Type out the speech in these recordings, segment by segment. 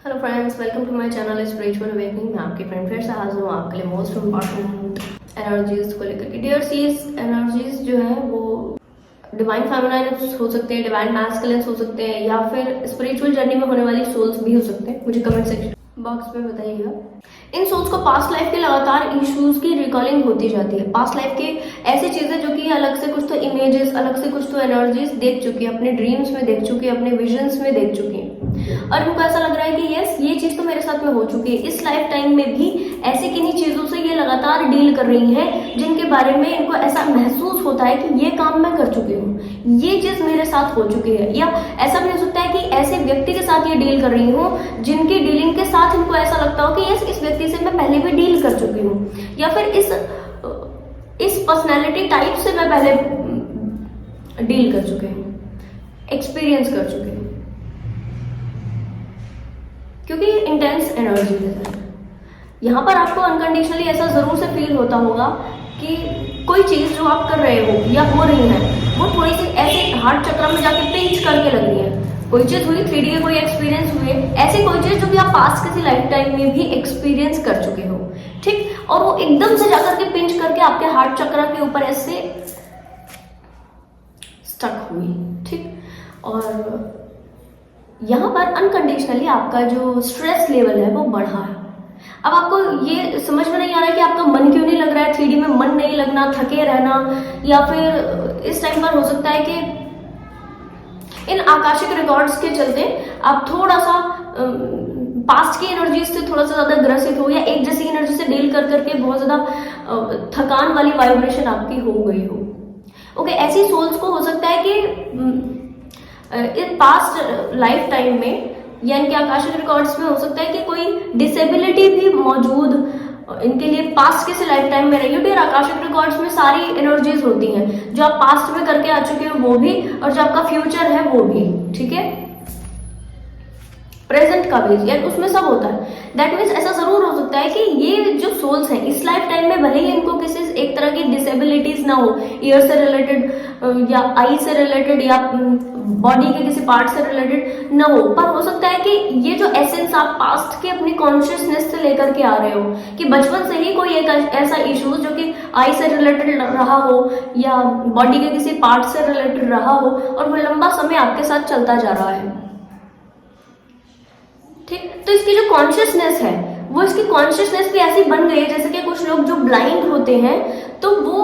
Hello friends, welcome to my channel spiritual awakening. मैं आपकी friend फिर से हाजिर हूँ आपके लिए मोस्ट इम्पॉर्टेंट एनर्जीज को लेकर के। डियर सीज, एनर्जीज जो है वो डिवाइन फेमिनाइन हो सकते हैं, डिवाइन मैस्कुलिन्स हो सकते हैं, या फिर स्पिरिचुअल जर्नी में होने वाली सोल्स भी हो सकते हैं। मुझे कमेंट सेक्शन बॉक्स में बताइएगा। इन सोल्स को पास्ट लाइफ के लगातार इश्यूज की रिकॉलिंग होती जाती है। पास्ट लाइफ के ऐसी चीजें जो कि अलग से कुछ तो इमेजेस, अलग से कुछ तो एनर्जीज देख चुकी है, अपने ड्रीम्स में देख चुकी है, अपने विजन्स में देख चुकी है, और उनको ऐसा लग रहा है कि यस, ये चीज तो मेरे साथ में हो चुकी है। इस लाइफ टाइम में भी ऐसी किन्हीं चीजों से ये लगातार डील कर रही हैं जिनके बारे में इनको ऐसा महसूस होता है कि ये काम मैं कर चुकी हूँ, ये चीज मेरे साथ हो चुकी है। या ऐसा भी हो सकता है कि ऐसे व्यक्ति के साथ ये डील कर रही हूँ जिनकी डीलिंग के साथ इनको ऐसा लगता हो कि यस, इस व्यक्ति से मैं पहले भी डील कर चुकी हूँ, या फिर इस पर्सनैलिटी टाइप से मैं पहले डील कर चुके हूँ, एक्सपीरियंस कर चुके हूँ, क्योंकि इंटेंस एनर्जी है। यहाँ पर आपको अनकंडीशनली ऐसा जरूर से फील होता होगा कि कोई चीज जो आप कर रहे हो या हो रही है वो थोड़ी सी ऐसे हार्ट चक्र में जाके पिंच करके लग रही है। कोई चीज हुई, 3D के कोई एक्सपीरियंस हुए, ऐसी कोई चीज जो कि आप पास्ट किसी लाइफ टाइम में भी एक्सपीरियंस कर चुके हो, ठीक, और वो एकदम से जाकर के पिंच करके आपके हार्ट चक्र के ऊपर ऐसे स्टक हुई, ठीक। और यहाँ पर अनकंडीशनली आपका जो स्ट्रेस लेवल है वो बढ़ा है। अब आपको ये समझ में नहीं आ रहा है कि आपका मन क्यों नहीं लग रहा है, 3D में मन नहीं लगना, थके रहना, या फिर इस टाइम पर हो सकता है कि इन आकाशिक रिकॉर्ड्स के चलते आप थोड़ा सा पास्ट की एनर्जी से थोड़ा सा ज्यादा ग्रसित हो, या एक जैसी एनर्जी से डील कर करके बहुत ज्यादा थकान वाली वाइब्रेशन आपकी हो गई हो। ओके, ऐसी सोल्स को हो सकता है कि इन पास्ट लाइफ टाइम में या इनके आकाशिक रिकॉर्ड्स में हो सकता है कि कोई डिसेबिलिटी भी मौजूद इनके लिए पास्ट के लाइफ टाइम में रही हो। फिर आकाशिक रिकॉर्ड्स में सारी एनर्जीज होती हैं जो आप पास्ट में करके आ चुके हो वो भी, और जो आपका फ्यूचर है वो भी, ठीक है, प्रेजेंट का भी, यानी उसमें सब होता है। दैट मीन्स ऐसा जरूर हो सकता है कि ये जो सोल्स हैं इस लाइफ टाइम में भले ही इनको किसी एक तरह की डिसेबिलिटीज ना हो, ईयर से रिलेटेड या आई से रिलेटेड या बॉडी के किसी पार्ट से रिलेटेड ना हो, पर हो सकता है कि ये जो एसेंस आप पास्ट के अपनी कॉन्शियसनेस से लेकर के आ रहे हो, कि बचपन से ही कोई एक ऐसा इशू जो कि आई से रिलेटेड रहा हो या बॉडी के किसी पार्ट से रिलेटेड रहा हो, और वो लंबा समय आपके साथ चलता जा रहा है, ठीक। तो इसकी जो कॉन्शियसनेस है वो, इसकी कॉन्शियसनेस भी ऐसी बन गई है जैसे कि कुछ लोग जो ब्लाइंड होते हैं तो वो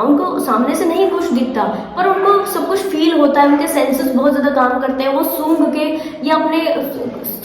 उनको सामने से नहीं कुछ दिखता पर उनको सब कुछ फील होता है, उनके सेंसेस बहुत ज्यादा काम करते हैं, वो सूंघ के या अपने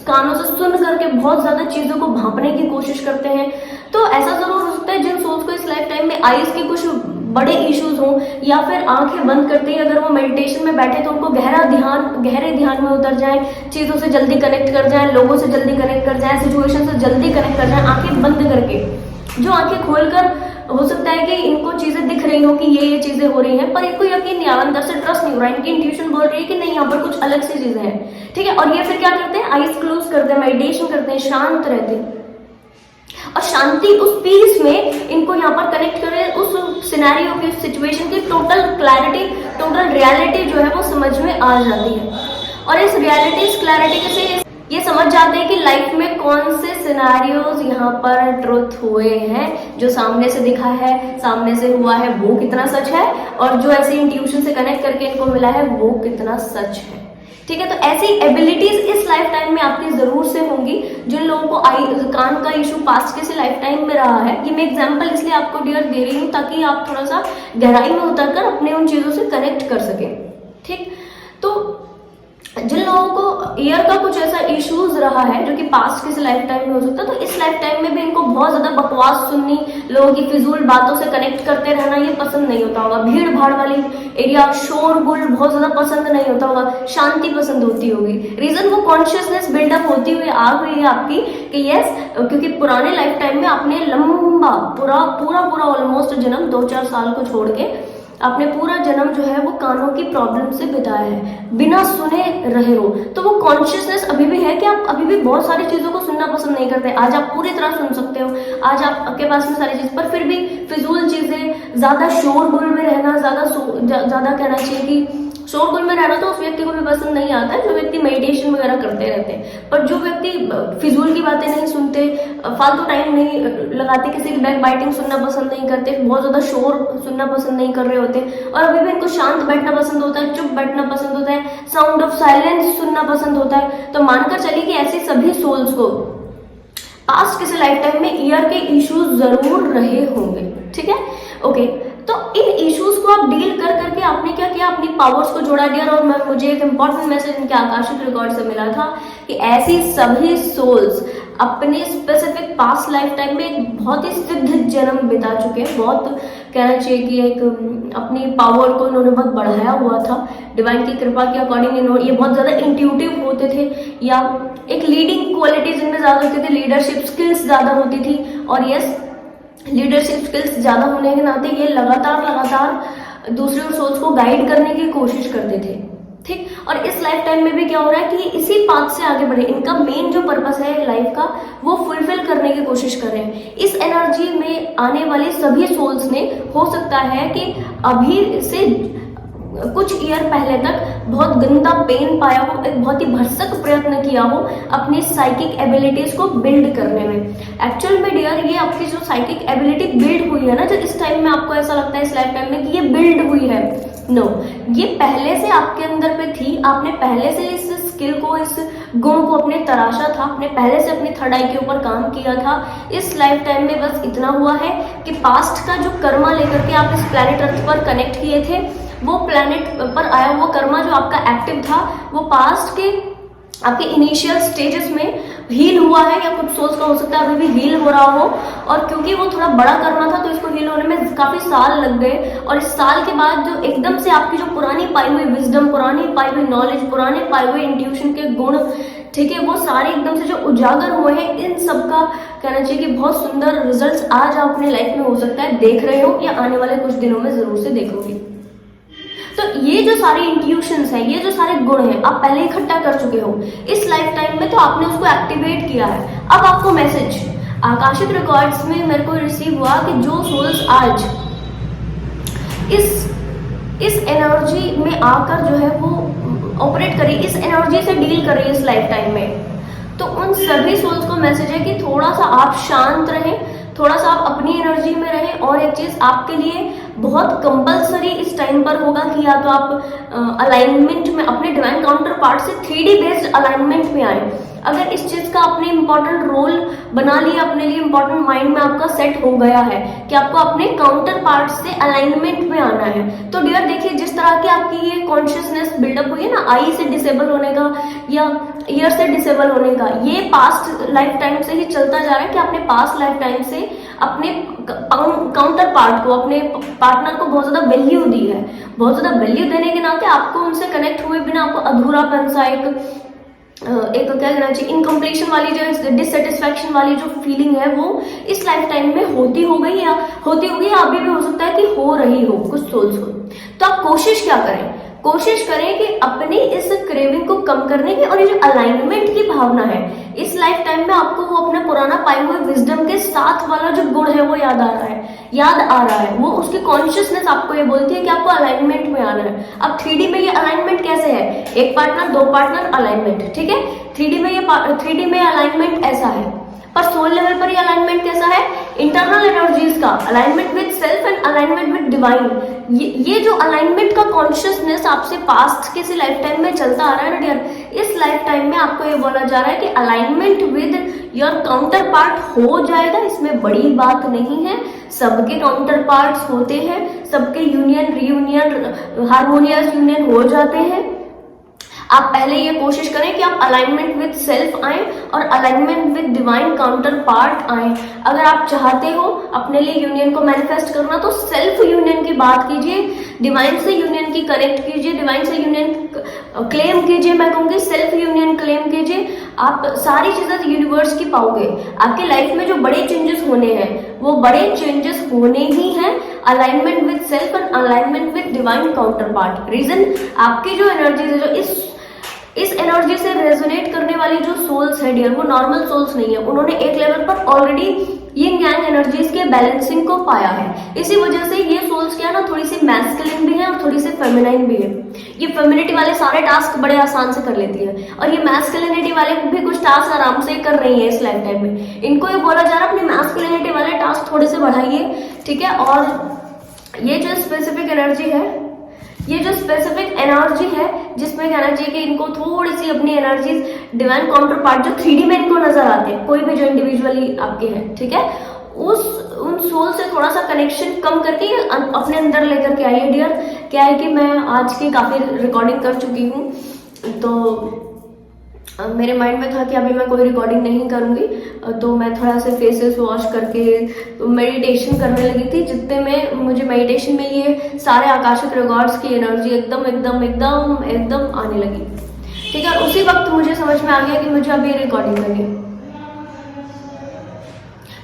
कानों से सुन करके बहुत ज्यादा चीजों को भांपने की कोशिश करते हैं। तो ऐसा जरूर हो सकता है जिन सोल्स को इस लाइफ टाइम में आईज के कुछ बड़े इश्यूज हों, या फिर आंखें बंद करते ही अगर वो मेडिटेशन में बैठे तो उनको गहरे ध्यान में उतर जाए, चीजों से जल्दी कनेक्ट कर जाए, लोगों से जल्दी कनेक्ट कर जाए, सिचुएशन से जल्दी कनेक्ट कर जाए, आंखें बंद करके। जो आंखें खोलकर हो सकता है कि इनको चीजें दिख रही हो कि ये चीजें हो रही हैं, पर इनको यकीन नहीं आ रहा, अंदर से ट्रस्ट नहीं हो रहा, इनकी इंट्यूशन बोल रही है कि नहीं, यहाँ पर कुछ अलग सी चीजें हैं, ठीक है। और ये फिर क्या करते हैं, आईज क्लोज करते हैं, मेडिटेशन करते हैं, शांत रहते हैं, और शांति, उस पीस में इनको यहाँ पर कनेक्ट करें, उस सिनेरियो की, सिचुएशन की टोटल क्लैरिटी, टोटल रियलिटी जो है वो समझ में आ जाती है। और इस रियलिटी, इस क्लैरिटी से ये समझ जाते हैं कि लाइफ में कौन से सिनेरियोज यहाँ पर ट्रुथ हुए हैं, जो सामने से दिखा है, सामने से हुआ है, वो कितना सच है, और जो ऐसे इंट्यूशन से कनेक्ट करके इनको मिला है वो कितना सच है, ठीक है। तो ऐसी एबिलिटीज इस लाइफ टाइम में आपकी जरूर से होंगी। जिन लोगों को कान का इशू पास्ट के लाइफ टाइम में रहा है, ये मैं एग्जांपल इसलिए आपको डियर दे रही हूँ ताकि आप थोड़ा सा गहराई में उतरकर अपने उन चीजों से कनेक्ट कर सके, ठीक। तो जिन लोगों को ईयर का कुछ ऐसा इश्यूज रहा है जो कि पास्ट के लाइफ टाइम में हो सकता है, तो इस लाइफ टाइम में भी इनको बहुत ज्यादा बकवास सुननी, लोगों की फिजूल बातों से कनेक्ट करते रहना ये पसंद नहीं होता होगा। भीड़ भाड़ वाली एरिया, शोरगुल बहुत ज्यादा पसंद नहीं होता होगा, शांति पसंद होती होगी। रीजन वो कॉन्शियसनेस बिल्डअप होती हुई आ गई है आपकी कि यस, क्योंकि पुराने लाइफ टाइम में आपने लंबा पूरा ऑलमोस्ट जन्म 2-4 साल को छोड़ के आपने पूरा जन्म जो है वो कानों की प्रॉब्लम से बिताया है, बिना सुने रहे हो। तो वो कॉन्शियसनेस अभी भी है कि आप अभी भी बहुत सारी चीजों को सुनना पसंद नहीं करते। आज आप पूरी तरह सुन सकते हो, आज आपके पास में सारी चीज, पर फिर भी फिजूल चीजें, ज्यादा शोरगुल में रहना, ज्यादा कहना चाहिए कि शोरगुल में रहना तो उस व्यक्ति को भी पसंद नहीं आता है, जो व्यक्ति मेडिटेशन वगैरह करते रहते हैं। पर जो व्यक्ति फिजूल की बातें नहीं सुनते, फालतू टाइम नहीं लगाते, किसी की बैक बाइटिंग सुनना पसंद नहीं करते, बहुत ज्यादा शोर सुनना पसंद नहीं कर रहे होते, और अभी भी इनको शांत बैठना पसंद होता है, चुप बैठना पसंद होता है, साउंड ऑफ साइलेंस सुनना पसंद होता है, तो मानकर चलिए कि ऐसी सभी सोल्स को पास्ट किसी लाइफ टाइम में ईयर के इश्यूज जरूर रहे होंगे। ठीक है, ओके। तो इन इश्यूज को आप डील कर करके आपने क्या किया, अपनी पावर्स को जोड़ा दिया। और मुझे एक इंपॉर्टेंट मैसेज इनके आकाशिक रिकॉर्ड से मिला था कि ऐसी सभी सोल्स अपने स्पेसिफिक पास्ट लाइफ टाइम में एक बहुत ही सिद्ध जन्म बिता चुके हैं। बहुत कहना चाहिए कि एक अपनी पावर को इन्होंने बहुत बढ़ाया हुआ था। डिवाइन की कृपा के अकॉर्डिंग इन्होंने ये बहुत ज्यादा इंट्यूटिव होते थे, या एक लीडिंग क्वालिटीज इनमें ज्यादा होती थी, लीडरशिप स्किल्स ज्यादा होती थी। और यस, लीडरशिप स्किल्स ज्यादा होने के नाते ये लगातार दूसरे सोल्स को गाइड करने की कोशिश करते थे। ठीक, और इस लाइफ टाइम में भी क्या हो रहा है कि इसी पाथ से आगे बढ़े, इनका मेन जो पर्पस है लाइफ का वो फुलफिल करने की कोशिश कर रहे हैं। इस एनर्जी में आने वाली सभी सोल्स ने हो सकता है कि अभी से कुछ ईयर पहले तक बहुत गंदा पेन पाया हो, एक बहुत ही भरसक प्रयत्न किया हो अपनी साइकिक एबिलिटीज को बिल्ड करने में। एक्चुअल में डियर, ये आपकी जो साइकिक एबिलिटी बिल्ड हुई है ना, जो इस टाइम में आपको ऐसा लगता है इस लाइफ टाइम में कि ये बिल्ड हुई है, नो, ये पहले से आपके अंदर पे थी। आपने पहले से इस स्किल को, इस गुण को अपने तराशा था, आपने पहले से अपनी थर्ड आई के ऊपर काम किया था। इस लाइफ टाइम में बस इतना हुआ है कि पास्ट का जो कर्मा लेकर के आप इस प्लैनेट अर्थ पर कनेक्ट किए थे, वो प्लैनेट पर आया हुआ कर्मा जो आपका एक्टिव था, वो पास्ट के आपके इनिशियल स्टेजेस में हील हुआ है, या कुछ सोल्स का हो सकता है अभी भी हील हो रहा हो। और क्योंकि वो थोड़ा बड़ा कर्मा था तो इसको हील होने में काफी साल लग गए, और इस साल के बाद जो एकदम से आपकी जो पुरानी पाई हुई विजडम, पुरानी पाई हुई नॉलेज, पुराने पाए हुए इंट्यूशन के गुण, ठीक है, वो सारे एकदम से जो उजागर हुए हैं, इन सब का कहना चाहिए कि बहुत सुंदर रिजल्ट्स आज आप अपनी लाइफ में हो सकता है देख रहे हो, या आने वाले कुछ दिनों में जरूर से देखोगे। तो ये जो सारे इंट्यूशंस हैं, ये जो सारे गुण हैं, आप पहले इकट्ठा कर चुके हो इस लाइफ टाइम में, तो आपने उसको एक्टिवेट किया है। अब आपको मैसेज आकाशिक रिकॉर्ड्स में मेरे को रिसीव हुआ कि जो सोल्स आज इस एनर्जी में आकर जो है वो ऑपरेट करी, इस एनर्जी से डील करी इस लाइफ टाइम में, तो उन सभी सोल्स को मैसेज है कि थोड़ा सा आप शांत रहें, थोड़ा सा आप अपनी एनर्जी में रहें। और एक चीज आपके लिए बहुत कंपलसरी इस टाइम पर होगा कि या तो आप अलाइनमेंट में अपने डिवाइन काउंटर पार्ट से 3D बेस्ड अलाइनमेंट में आए। अगर इस चीज का आपने इंपॉर्टेंट रोल बना लिया, अपने लिए इंपॉर्टेंट माइंड में आपका सेट हो गया है कि आपको अपने काउंटर पार्ट से अलाइनमेंट में आना है, तो डियर देखिए, जिस तरह की आपकी ये कॉन्शियसनेस बिल्डअप हुई है ना, आई से डिसेबल होने का या ईयर से डिसेबल होने का, ये पास्ट लाइफ टाइम से ही चलता जा रहा है कि आपने पास्ट लाइफ टाइम से अपने काउंटर पार्ट को, अपने पार्टनर को बहुत ज्यादा वैल्यू दी है। बहुत ज्यादा वैल्यू देने के नाते आपको उनसे कनेक्ट हुए बिना आपको अधूरापन सा, एक क्या कहना चाहिए, इनकम्प्लीशन वाली जो डिससेटिस्फैक्शन वाली जो फीलिंग है, वो इस लाइफ टाइम में होती हो गई या होती होगी, या अभी भी हो सकता है कि हो रही हो कुछ सोल्स को। तो आप कोशिश क्या करें, कोशिश करें कि अपनी इस क्रेविंग को कम करने की, और ये जो अलाइनमेंट की भावना है, इस लाइफ टाइम में आपको वो अपना पुराना पाए हुए विजडम के साथ वाला जो गुण है वो याद आ रहा है। वो उसकी कॉन्शियसनेस आपको ये बोलती है कि आपको अलाइनमेंट में आना है। अब 3D में ये अलाइनमेंट कैसे है, एक पार्टनर, दो पार्टनर, अलाइनमेंट, ठीक है। 3D में अलाइनमेंट ऐसा है, पर सोल लेवल पर ये अलाइनमेंट कैसा है, इंटरनल एनर्जीज का alignment with self and alignment with divine. ये जो अलाइनमेंट का कॉन्शियसनेस आपसे पास्ट के लाइफ टाइम में चलता आ रहा है ना डियर, इस लाइफ टाइम में आपको ये बोला जा रहा है कि alignment with your counter part हो जाएगा। इसमें बड़ी बात नहीं है, सबके काउंटर पार्ट्स होते हैं, सबके यूनियन रीयूनियन हार्मोनियस यूनियन हो जाते हैं। आप पहले ये कोशिश करें कि आप अलाइनमेंट विद सेल्फ आए और alignment with divine counter part आए। अगर आप चाहते हो अपने लिए यूनियन को मैनिफेस्ट करना, तो सेल्फ यूनियन की बात कीजिए, डिवाइन से यूनियन की कनेक्ट कीजिए, डिवाइन से यूनियन क्लेम कीजिए। मैं कहूंगी सेल्फ यूनियन क्लेम कीजिए, आप सारी चीजें यूनिवर्स की पाओगे। आपके लाइफ में जो बड़े चेंजेस होने हैं, वो बड़े चेंजेस होने ही हैं alignment with self and alignment with divine counterpart. Reason, आपकी जो एनर्जीज है, जो इस एनर्जी से रेजोनेट करने वाली जो सोल्स है डियर, वो नॉर्मल सोल्स नहीं है। उन्होंने एक लेवल पर ऑलरेडी यिंग यांग एनर्जीज के बैलेंसिंग को पाया है। इसी वजह से ये सोल्स क्या है ना, थोड़ी सी मैस्कुलिन भी है और थोड़ी सी फेमिनाइन भी है। ये फेमिनिटी वाले सारे टास्क बड़े आसान से कर लेती है और ये मैस्कुलिनिटी वाले भी कुछ टास्क आराम से कर रही है इस लाइफ टाइम में। इनको ये बोला जा रहा है अपनी मैस्कुलिनिटी वाले टास्क थोड़े से बढ़ाइए, ठीक है। और ये जो स्पेसिफिक एनर्जी है, ये जो स्पेसिफिक एनर्जी है जिसमें कहना चाहिए कि इनको थोड़ी सी अपनी एनर्जी डिवाइन काउंटर पार्ट जो 3D में इनको नजर आते हैं, कोई भी जो इंडिविजुअली आपके हैं, ठीक है, उन सोल से थोड़ा सा कनेक्शन कम करके अपने अंदर लेकर के आइए डियर। क्या है कि मैं आज की काफी रिकॉर्डिंग कर चुकी हूँ, तो मेरे माइंड में था कि अभी मैं कोई रिकॉर्डिंग नहीं करूंगी, तो मैं थोड़ा सा फेसेस वॉश करके मेडिटेशन करने लगी थी। जितने में मुझे मेडिटेशन में ये सारे आकाशिक रिकॉर्ड्स की एनर्जी एकदम एकदम एकदम एकदम आने लगी, ठीक है। उसी वक्त मुझे समझ में आ गया कि मुझे अभी रिकॉर्डिंग करनी है।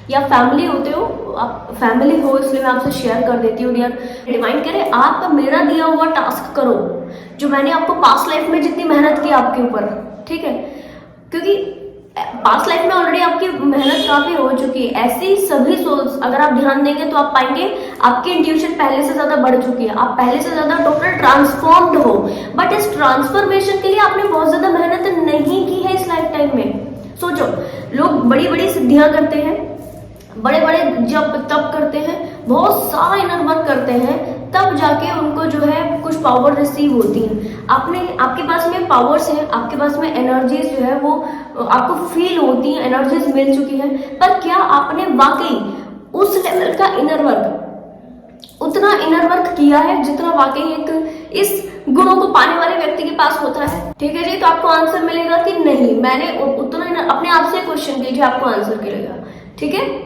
या फैमिली होते हो, आप फैमिली हो इसलिए मैं आपसे शेयर कर देती हूँ डियर। डिवाइन करे आप मेरा दिया हुआ टास्क करो जो मैंने आपको पास्ट लाइफ में जितनी मेहनत की आपके ऊपर, ठीक है, क्योंकि पास्ट लाइफ में ऑलरेडी आपकी मेहनत काफी हो चुकी है। ऐसी सभी सोल्स अगर आप ध्यान देंगे तो आप पाएंगे आपकी इंट्यूशन पहले से ज्यादा बढ़ चुकी है, आप पहले से ज्यादा टोटल ट्रांसफॉर्म्ड हो। बट इस ट्रांसफॉर्मेशन के लिए आपने बहुत ज्यादा मेहनत नहीं की है इस लाइफ टाइम में। सोचो, लोग बड़ी बड़ी सिद्धियां करते हैं, बड़े बड़े जप तप करते हैं, बहुत सारा इनर वर्क करते हैं, तब जाके उनको जो है कुछ पावर रिसीव होती है। आपके पास में पावर्स हैं, आपके पास में एनर्जीज जो है वो आपको फील होती हैं, एनर्जीज मिल चुकी है, पर क्या आपने वाकई उस लेवल का इनर वर्क, उतना इनर वर्क किया है जितना वाकई एक इस गुणों को पाने वाले व्यक्ति के पास होता है? ठीक है जी, तो आपको आंसर मिलेगा कि नहीं मैंने उतना। अपने आप से क्वेश्चन कीजिए, आपको आंसर मिलेगा, ठीक है।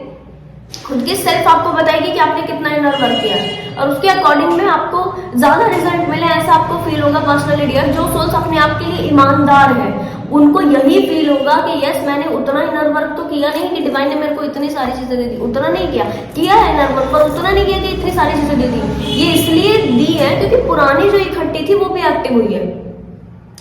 खुद की सेल्फ आपको बताएगी कि आपने कितना इनर वर्क किया है और उसके अकॉर्डिंग में आपको ज्यादा रिजल्ट मिले, ऐसा आपको फील होगा पर्सनली डियर। जो सोल्स अपने आप के लिए ईमानदार है उनको यही फील होगा कि यस मैंने उतना इनर वर्क तो किया नहीं कि डिवाइन ने मेरे को इतनी सारी चीजें दे दी, उतना नहीं किया है इनर वर्क, पर उतना नहीं किया कि इतनी सारी चीजें दे दी। ये इसलिए दी है क्योंकि पुरानी जो इकट्ठी थी वो भी एक्टिव हुई है,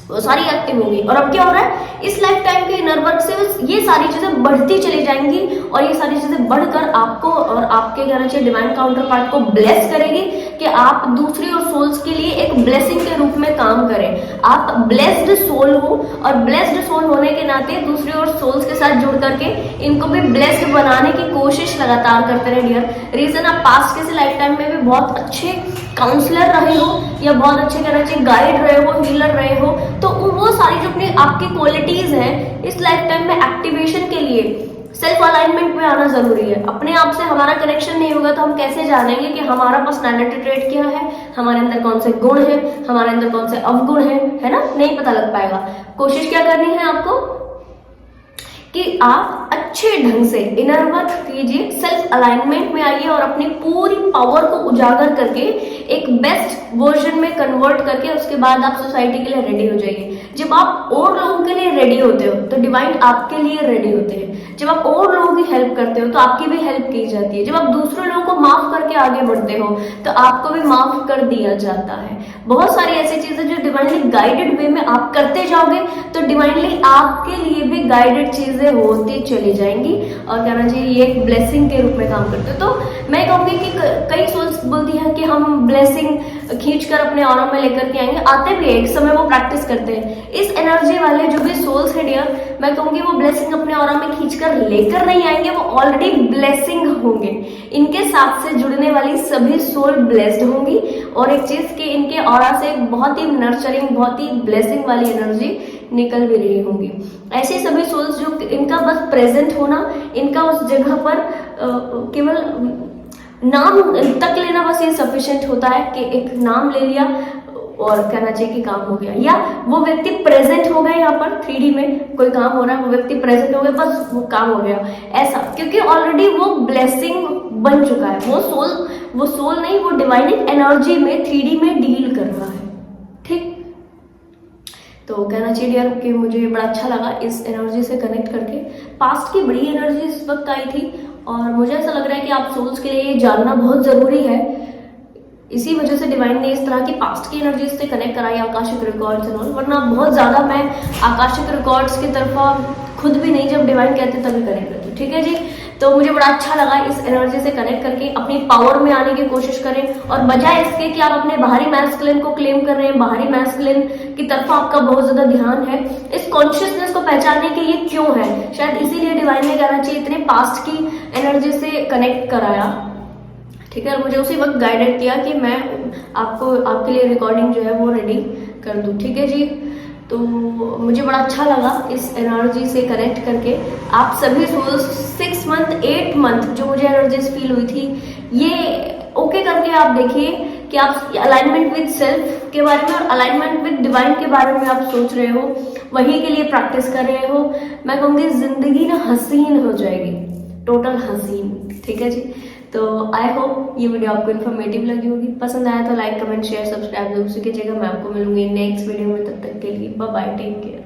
वो सारी एक्टिव होंगी। और अब क्या हो रहा है, इस लाइफ टाइम के इनर वर्क से ये सारी चीजें बढ़ती चली जाएंगी और ये सारी चीजें बढ़कर आपको और आपके कहना चाहिए डिवाइन काउंटर पार्ट को ब्लेस करेगी कि आप दूसरी और सोल्स के लिए एक ब्लेसिंग के रूप में काम करें। आप ब्लेस्ड सोल हो और ब्लेस्ड सोल होने के नाते दूसरी और सोल्स के साथ जुड़ करके इनको भी ब्लेस्ड बनाने की कोशिश लगातार करते रहे डियर। रीजन आप पास्ट के लाइफ टाइम में भी बहुत अच्छे काउंसलर रहे हो या बहुत अच्छे कहना चाहिए गाइड रहे हो, हीलर रहे हो, तो वो सारी जो अपनी आपकी क्वालिटीज हैं इस लाइफ टाइम में एक्टिवेशन के लिए सेल्फ अलाइनमेंट में आना जरूरी है। अपने आप से हमारा कनेक्शन नहीं होगा तो हम कैसे जानेंगे कि हमारा पर्सनैलिटी ट्रेट क्या है, हमारे अंदर कौन से गुण है, हमारे अंदर कौन से अवगुण है ना, नहीं पता लग पाएगा। कोशिश क्या करनी है आपको कि आप अच्छे ढंग से इनर वर्क कीजिए, सेल्फ अलाइनमेंट में आइए और अपनी पूरी पावर को उजागर करके एक बेस्ट वर्जन में कन्वर्ट करके उसके बाद आप सोसाइटी के लिए रेडी हो जाइए। जब आप और लोगों के लिए रेडी होते हो तो डिवाइन आपके लिए रेडी होते हैं। जब आप और लोगों की हेल्प करते हो तो आपकी भी हेल्प की जाती है। जब आप दूसरे लोगों को माफ करके आगे बढ़ते हो तो आपको भी माफ कर दिया जाता है। बहुत सारी ऐसी चीजें जो डिवाइनली गाइडेड वे में आप करते जाओगे तो डिवाइनली आपके लिए भी गाइडेड चीजें होती चली जाएंगी और कहना चाहिए ये एक ब्लेसिंग के रूप में काम करते हो। तो मैं कहूंगी कि कई सोल्स बोलती है कि हम ब्लेसिंग खींच कर अपने ऑरा में लेकर के आएंगे, आते भी एक समय वो प्रैक्टिस करते हैं। इस एनर्जी वाले जो भी सोल्स है डियर, मैं कहूंगी वो ब्लेसिंग अपने ऑरा में खींचकर लेकर नहीं आएंगे, वो ऑलरेडी ब्लेसिंग होंगे। इनके साथ से जुड़ने वाली सभी सोल ब्लेस्ड होंगी और एक चीज कि इनके ऑरा से बहुत ही नर्चरिंग, बहुत ही ब्लेसिंग वाली एनर्जी निकल भी रही होंगी। ऐसे सभी सोल्स जो इनका बस प्रेजेंट होना, इनका उस जगह पर केवल नाम तक लेना बस ये सफिशिएंट होता है कि एक नाम ले लिया और कहना चाहिए कि काम हो गया, या वो व्यक्ति प्रेजेंट हो गए यहाँ पर 3D में कोई काम हो रहा है, वो व्यक्ति प्रेजेंट हो गए बस वो काम हो गया, ऐसा। क्योंकि ऑलरेडी वो ब्लेसिंग बन चुका है, वो सोल नहीं, वो डिवाइन एनर्जी में 3D में डील कर रहा है। ठीक, तो कहना चाहिए यार कि मुझे बड़ा अच्छा लगा इस एनर्जी से कनेक्ट करके। पास्ट की बड़ी एनर्जी इस वक्त आई थी और मुझे ऐसा लग रहा है कि आप सोल्स के लिए ये जानना बहुत जरूरी है। इसी वजह से डिवाइन ने इस तरह की पास्ट की एनर्जीज से कनेक्ट कराई, आकाशिक रिकॉर्ड्स एंड ऑल। वरना बहुत ज्यादा मैं आकाशिक रिकॉर्ड्स की तरफ खुद भी नहीं, जब डिवाइन कहते तभी कनेक्ट करती हूँ। ठीक है जी, तो मुझे बड़ा अच्छा लगा इस एनर्जी से कनेक्ट करके। अपनी पावर में आने की कोशिश करें, और बजाय इसके कि आप अपने बाहरी मैस्कुलिन को क्लेम कर रहे हैं, बाहरी मैस्कुलिन की तरफ आपका बहुत ज्यादा ध्यान है, इस कॉन्शियसनेस को पहचानने के ये क्यों है, शायद इसीलिए डिवाइन ने कहना चाहिए इतने पास्ट की एनर्जी से कनेक्ट कराया। ठीक है, और मुझे उसी वक्त गाइडेड किया कि मैं आपको आपके लिए रिकॉर्डिंग जो है वो रेडी कर दूं। ठीक है जी, तो मुझे बड़ा अच्छा लगा इस एनर्जी से कनेक्ट करके। आप सभी सोल्स 6 मंथ 8 मंथ जो मुझे एनर्जीज फील हुई थी, ये ओके करके आप देखिए कि आप अलाइनमेंट विद सेल्फ के बारे में और अलाइनमेंट विद डिवाइन के बारे में आप सोच रहे हो, वही के लिए प्रैक्टिस कर रहे हो। मैं कहूँगी जिंदगी ना हसीन हो जाएगी, टोटल हसीन। ठीक है जी, तो आई होप ये वीडियो आपको इन्फॉर्मेटिव लगी होगी। पसंद आया तो लाइक कमेंट शेयर सब्सक्राइब जरूर कीजिएगा। मैं आपको मिलूंगी नेक्स्ट वीडियो में, तब तक के लिए बाय बाय, टेक केयर।